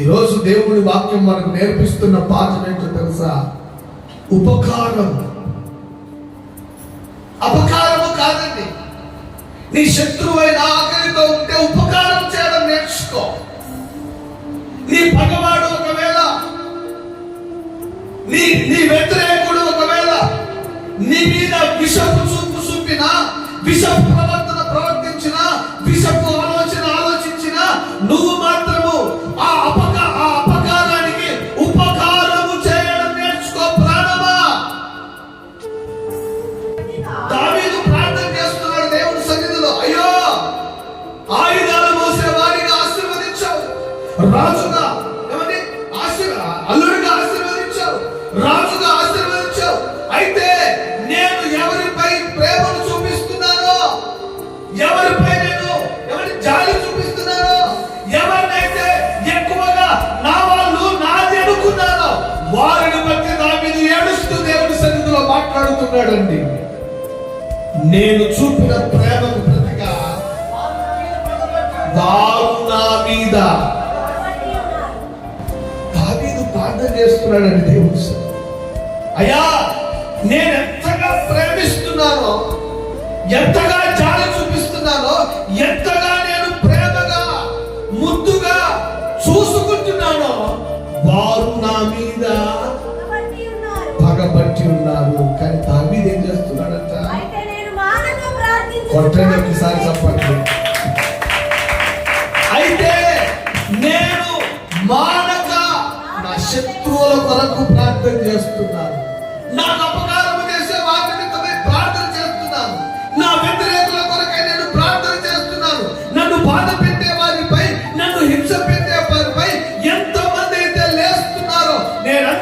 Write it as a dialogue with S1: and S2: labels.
S1: ఈరోజు దేవుని వాక్యం మనకు నేర్పిస్తున్న పాఠం ఏంటో తెలుసా? ఉపకారం. అపకారము కాదండి. నీ శత్రువైన ఆకలితో ఉంటే ఉపకారం చేయడం నేర్చుకో. నీ పగవాడు ఒకవేళ, నీ వ్యతిరేకుడు ఒకవేళ నీ మీద విషపు చూపు చూపినా, విషపు ప్రవర్తన ప్రవర్తించినా, విషపు ఆలోచన ఆలోచించినా, నువ్వు మాత్రము ఆ అపకారానికి ఉపకారము చేయడం నేర్చుకో ప్రాణమా. దావీదు ప్రార్థన చేస్తున్నాడు దేవుని సన్నిధిలో, అయ్యో ఆయుధాలు మోసే వారిని ఆశీర్వదించావు, రాజుగా అల్లుడిగా ఆశీర్వదించావు, రాజుగా ఆశీర్వదించావు. అయితే నేను ఎవరిపై ప్రేమను చూపిస్తున్నానో, ఎవరిపై నేను జాలి చూపిస్తున్నానో, ఎవరినైతే ఎక్కువగా నా వాళ్ళు నాది అనుకున్నానో వారిని బట్టి దావీదు ఏడుస్తూ దేవుని సన్నిధిలో మాట్లాడుతున్నాడండి. నేను చూపిన ప్రేమకు ప్రతిగా వారు నా మీద. దావీదు ప్రార్థన చేస్తున్నాడండి దేవుని సన్నిధిలో, అయ్యా నేను ఎంతగా ప్రేమిస్తున్నానో, ఎంతగా జాలి చూపిస్తున్నానో, ఎంతగా నేను ప్రేమగా ముద్దుగా చూసుకుంటున్నానో వారు నా మీద పగబట్టి ఉన్నారు. కానీ దావీదు ఏం చేస్తున్నాడంట? కొట్టండి ఒకసారి చెప్పండి. అయితే నేను మానక నా శత్రువుల కొరకు ప్రార్థన చేస్తున్నాను, నాకు అపకారం చేసే వారి నిమిత్తమై ప్రార్థన చేస్తున్నాను, నా వ్యతిరేకుల కొరకై నేను ప్రార్థన చేస్తున్నాను. నన్ను బాధ పెట్టే వారిపై, నన్ను హింస పెట్టే వారిపై ఎంతమంది అయితే లేస్తున్నారో నేను